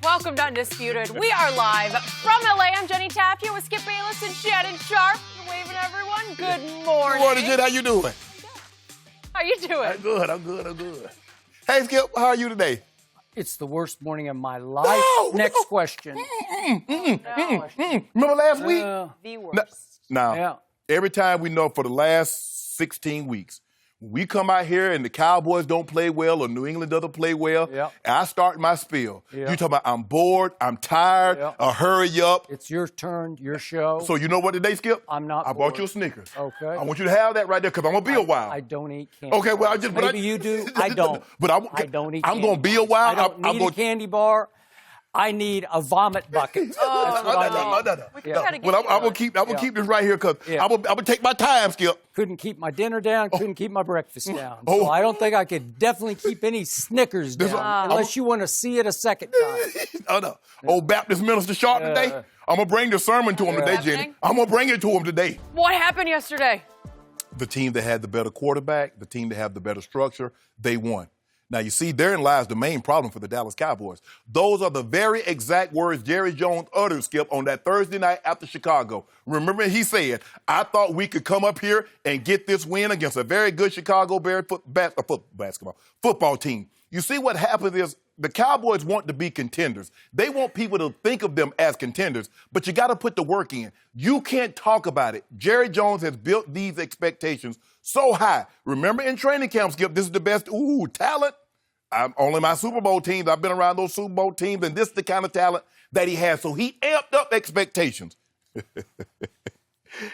Welcome to Undisputed. We are live from LA. I'm Jenny Taft here with Skip Bayless and Shannon Sharpe. You're waving, everyone. Good morning. Good morning, Jen. How you doing? How you doing? I'm good. Hey, Skip, how are you today? It's the worst morning of my life. No, Next question. Remember last week? The worst. Now, every time we know for the last 16 weeks, we come out here and the Cowboys don't play well or New England doesn't play well, and I start my spiel. You talking about I'm bored, I'm tired, hurry up. It's your turn, your show. So you know what today, Skip? I'm not I bought you a Snickers. Okay. I want you to have that right there because I'm going to be a while. I don't eat candy. Okay, well, Maybe you do. I don't. But I don't eat I'm going to be a while. I don't need a candy bar. I need a vomit bucket. That's what I need. Well, I'm gonna keep this right here because I'm gonna take my time, Skip. Couldn't keep my dinner down. Couldn't keep my breakfast down. So I don't think I could definitely keep any Snickers down unless you want to see it a second time. Old Baptist Minister Sharpe today. I'm gonna bring the sermon to him today, Jenny. I'm gonna bring it to him today. What happened yesterday? The team that had the better quarterback, the team that had the better structure, they won. Now, you see, therein lies the main problem for the Dallas Cowboys. Those are the very exact words Jerry Jones uttered, Skip, on that Thursday night after Chicago. Remember, he said, I thought we could come up here and get this win against a very good Chicago Bears football team. You see, what happens is the Cowboys want to be contenders. They want people to think of them as contenders, but you got to put the work in. You can't talk about it. Jerry Jones has built these expectations so high. Remember in training camp, Skip, this is the best, talent. Only my Super Bowl teams, I've been around those Super Bowl teams, and this is the kind of talent that he has. So he amped up expectations.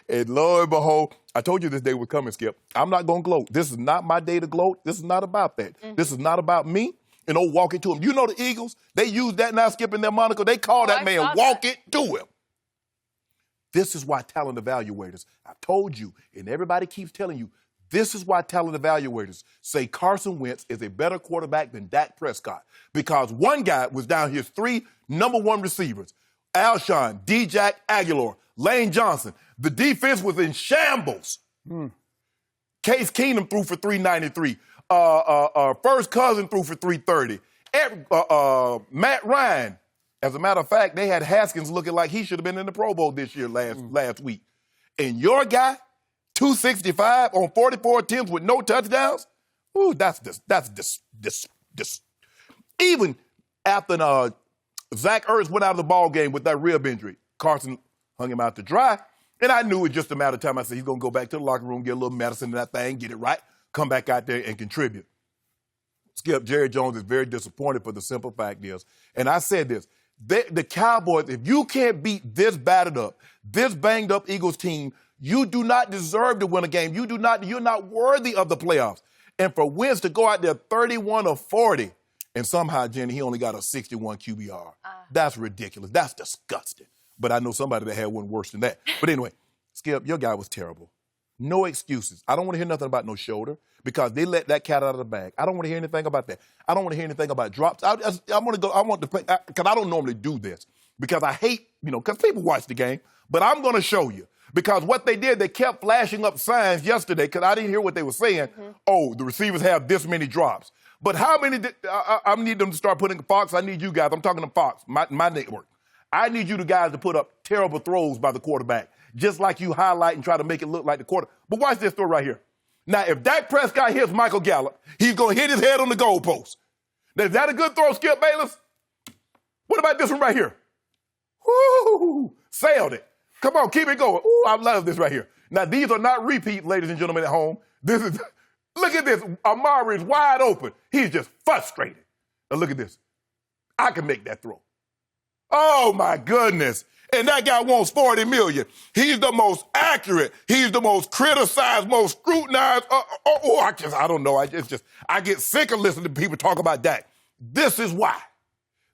And lo and behold, I told you this day was coming, Skip. I'm not going to gloat. This is not my day to gloat. This is not about that. This is not about me. And walking to him. You know the Eagles, they use that now, Skip, in their moniker. They call that man walk it to him. This is why talent evaluators, I told you, and everybody keeps telling you, this is why talent evaluators say Carson Wentz is a better quarterback than Dak Prescott. Because one guy was down his 3 number 1 receivers, Alshon, D-Jack, Aguilar, Lane Johnson. The defense was in shambles. Case Keenum threw for 393. First Cousin threw for 330. Matt Ryan, as a matter of fact, they had Haskins looking like he should have been in the Pro Bowl this year last week. And your guy, 265 on 44 attempts with no touchdowns? Ooh, that's even after Zach Ertz went out of the ball game with that rib injury, Carson hung him out to dry. And I knew it was just a matter of time. I said, he's going to go back to the locker room, get a little medicine in that thing, get it right, come back out there and contribute. Skip, Jerry Jones is very disappointed for the simple fact is, and I said this, the Cowboys, if you can't beat this battered up, this banged up Eagles team, you do not deserve to win a game. You're not worthy of the playoffs. And for Wentz to go out there 31 or 40, and somehow, Jenny, he only got a 61 QBR. That's ridiculous. That's disgusting. But I know somebody that had one worse than that. But anyway, Skip, your guy was terrible. No excuses. I don't want to hear nothing about no shoulder because they let that cat out of the bag. I don't want to hear anything about that. I don't want to hear anything about drops. I want to play, because I don't normally do this because I hate, because people watch the game. But I'm going to show you. Because what they did, they kept flashing up signs yesterday because I didn't hear what they were saying. Oh, the receivers have this many drops. But how many I need them to start putting Fox. I need you guys. I'm talking to Fox, my network. I need you guys to put up terrible throws by the quarterback, just like you highlight and try to make it look like the quarter. But watch this throw right here. Now, if Dak Prescott hits Michael Gallup, he's going to hit his head on the goalpost. Now, is that a good throw, Skip Bayless? What about this one right here? Woo! Sailed it. Come on, keep it going. Ooh, I love this right here. Now, these are not repeats, ladies and gentlemen at home. Look at this. Amari is wide open. He's just frustrated. Now, look at this. I can make that throw. Oh, my goodness. And that guy wants $40 million. He's the most accurate. He's the most criticized, most scrutinized. I don't know. I get sick of listening to people talk about that. This is why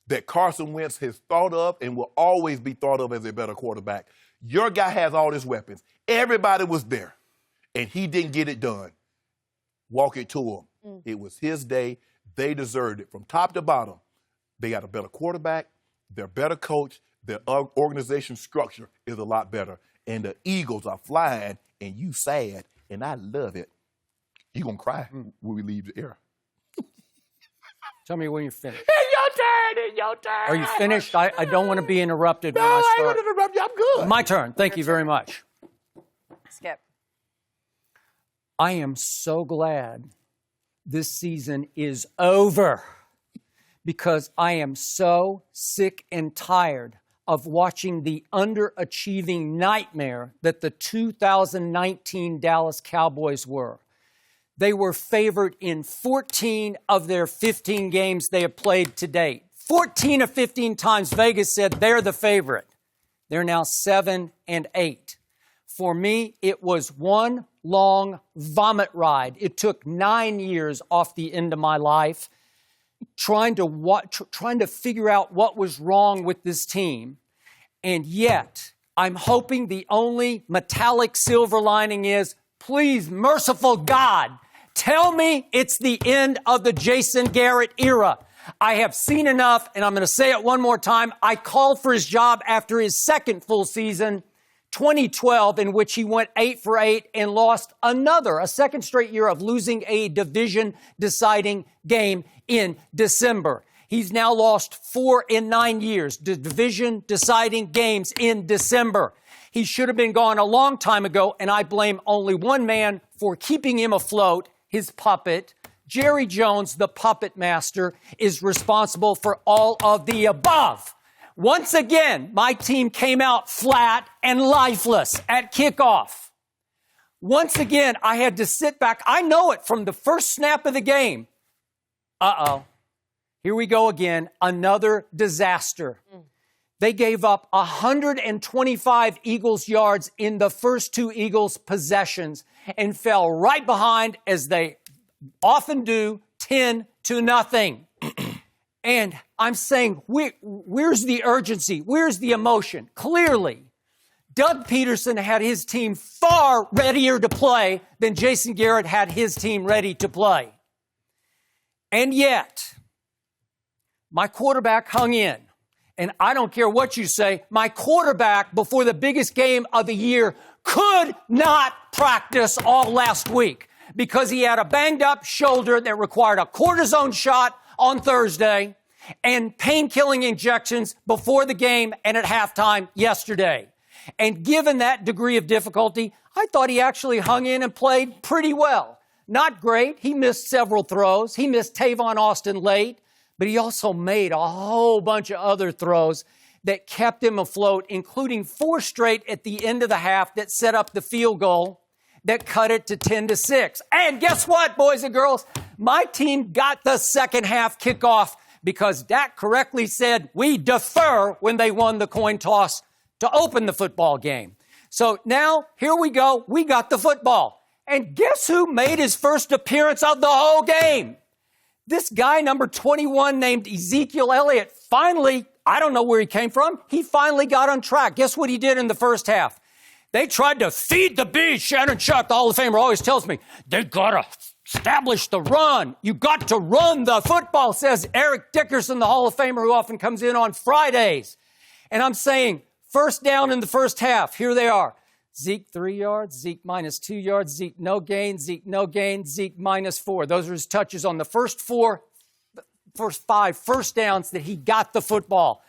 that Carson Wentz is thought of and will always be thought of as a better quarterback. Your guy has all his weapons. Everybody was there, and he didn't get it done. Walk it to him. It was his day. They deserved it. From top to bottom, they got a better quarterback. They're a better coach. Their organization structure is a lot better. And the Eagles are flying, and you sad, and I love it. You're going to cry when we leave the air. Tell me when you're finished. Hey, Your turn. Are you finished? I don't want to be interrupted No, when I I ain't start. going to interrupt you. I'm good. My turn. Thank you very much. Skip. I am so glad this season is over because I am so sick and tired of watching the underachieving nightmare that the 2019 Dallas Cowboys were. They were favored in 14 of their 15 games they have played to date. 14 of 15 times Vegas said they're the favorite. They're now 7-8. For me, it was one long vomit ride. It took 9 years off the end of my life trying to figure out what was wrong with this team. And yet, I'm hoping the only metallic silver lining is, please, merciful God, tell me it's the end of the Jason Garrett era. I have seen enough, and I'm going to say it one more time. I called for his job after his second full season, 2012, in which he went 8 for 8 and lost a second straight year of losing a division-deciding game in December. He's now lost 4 in 9 years, division-deciding games in December. He should have been gone a long time ago, and I blame only one man for keeping him afloat, his puppet. Jerry Jones, the puppet master, is responsible for all of the above. Once again, my team came out flat and lifeless at kickoff. Once again, I had to sit back. I know it from the first snap of the game. Here we go again. Another disaster. They gave up 125 Eagles yards in the first 2 Eagles possessions and fell right behind, as they often do, 10-0. And I'm saying, where's the urgency? Where's the emotion? Clearly, Doug Peterson had his team far readier to play than Jason Garrett had his team ready to play. And yet, my quarterback hung in. And I don't care what you say, my quarterback, before the biggest game of the year, could not practice all last week because he had a banged-up shoulder that required a cortisone shot on Thursday and pain-killing injections before the game and at halftime yesterday. And given that degree of difficulty, I thought he actually hung in and played pretty well. Not great. He missed several throws. He missed Tavon Austin late, but he also made a whole bunch of other throws that kept him afloat, including 4 straight at the end of the half that set up the field goal that cut it to 10-6. And guess what, boys and girls? My team got the second half kickoff because Dak correctly said we defer when they won the coin toss to open the football game. So now, here we go. We got the football. And guess who made his first appearance of the whole game? This guy, number 21, named Ezekiel Elliott, finally, I don't know where he came from, he finally got on track. Guess what he did in the first half? They tried to feed the beast. Shannon Sharpe, the Hall of Famer, always tells me, they got to establish the run. You got to run the football, says Eric Dickerson, the Hall of Famer, who often comes in on Fridays. And I'm saying, first down in the first half, here they are. Zeke 3 yards, Zeke -2 yards, Zeke no gain, Zeke no gain, Zeke -4. Those are his touches on the first 5 first downs that he got the football.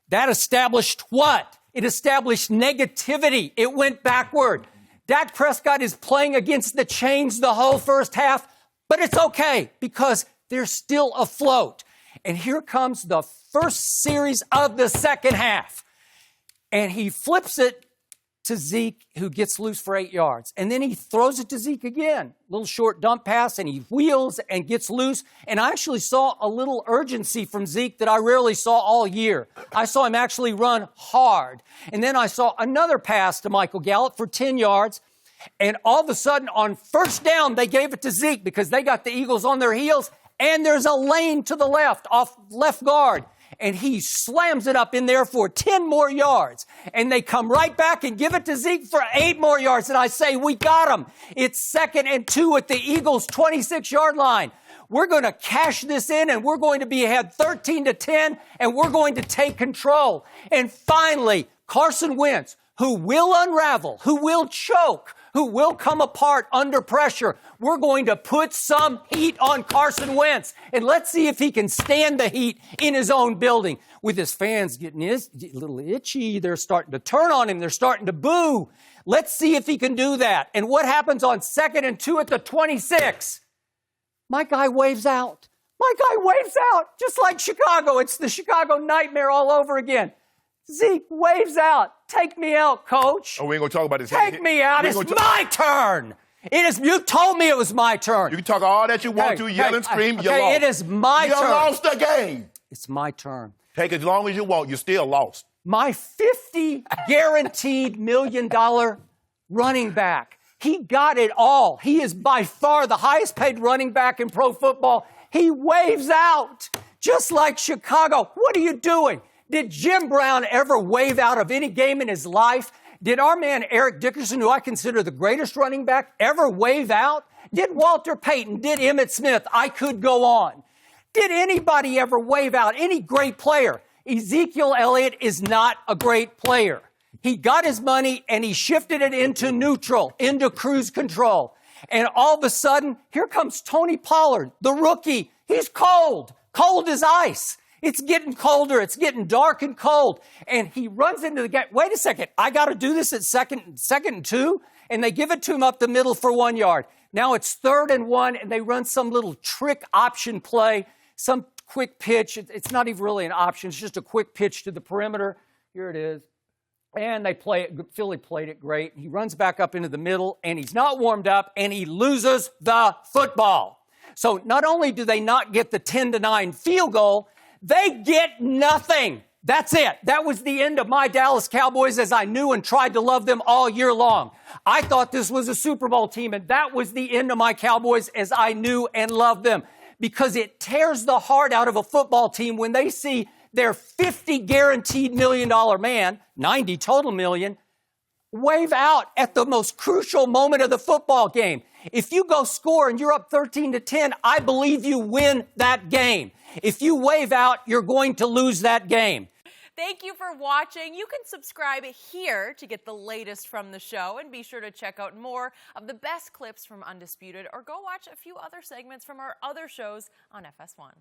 That established what? It established negativity. It went backward. Dak Prescott is playing against the chains the whole first half, but it's okay because they're still afloat. And here comes the first series of the second half. And he flips it to Zeke, who gets loose for 8 yards. And then he throws it to Zeke again. Little short dump pass, and he wheels and gets loose. And I actually saw a little urgency from Zeke that I rarely saw all year. I saw him actually run hard. And then I saw another pass to Michael Gallup for 10 yards. And all of a sudden, on first down, they gave it to Zeke because they got the Eagles on their heels. And there's a lane to the left, off left guard. And he slams it up in there for 10 more yards. And they come right back and give it to Zeke for 8 more yards. And I say, we got him. It's 2nd and 2 at the Eagles' 26-yard line. We're going to cash this in, and we're going to be ahead 13-10, and we're going to take control. And finally, Carson Wentz, who will unravel, who will choke, who will come apart under pressure. We're going to put some heat on Carson Wentz, and let's see if he can stand the heat in his own building. With his fans getting a little itchy, they're starting to turn on him, they're starting to boo. Let's see if he can do that. And what happens on 2nd and 2 at the 26? My guy waves out. My guy waves out, just like Chicago. It's the Chicago nightmare all over again. Zeke waves out. Take me out, coach. Oh, we ain't going to talk about this. Take me out. It's my turn. It is. You told me it was my turn. You can talk all that you want to, yell and scream. You lost. It is my turn. You lost the game. It's my turn. Take as long as you want. You're still lost. My $50 guaranteed million running back. He got it all. He is by far the highest paid running back in pro football. He waves out, just like Chicago. What are you doing? Did Jim Brown ever wave out of any game in his life? Did our man Eric Dickerson, who I consider the greatest running back, ever wave out? Did Walter Payton? Did Emmitt Smith? I could go on. Did anybody ever wave out? Any great player? Ezekiel Elliott is not a great player. He got his money and he shifted it into neutral, into cruise control. And all of a sudden, here comes Tony Pollard, the rookie. He's cold as ice. It's getting colder. It's getting dark and cold. And he runs into the game. Wait a second. I got to do this at second and 2. And they give it to him up the middle for 1 yard. Now it's 3rd and 1, and they run some little trick option play, some quick pitch. It's not even really an option. It's just a quick pitch to the perimeter. Here it is. And they play it. Philly played it great. He runs back up into the middle, and he's not warmed up, and he loses the football. So not only do they not get the 10-9 field goal, they get nothing. That's it. That was the end of my Dallas Cowboys as I knew and tried to love them all year long. I thought this was a Super Bowl team, and that was the end of my Cowboys as I knew and loved them. Because it tears the heart out of a football team when they see their $50 guaranteed million man, 90 total million, wave out at the most crucial moment of the football game. If you go score and you're up 13-10, I believe you win that game. If you wave out, you're going to lose that game. Thank you for watching. You can subscribe here to get the latest from the show, and be sure to check out more of the best clips from Undisputed, or go watch a few other segments from our other shows on FS1.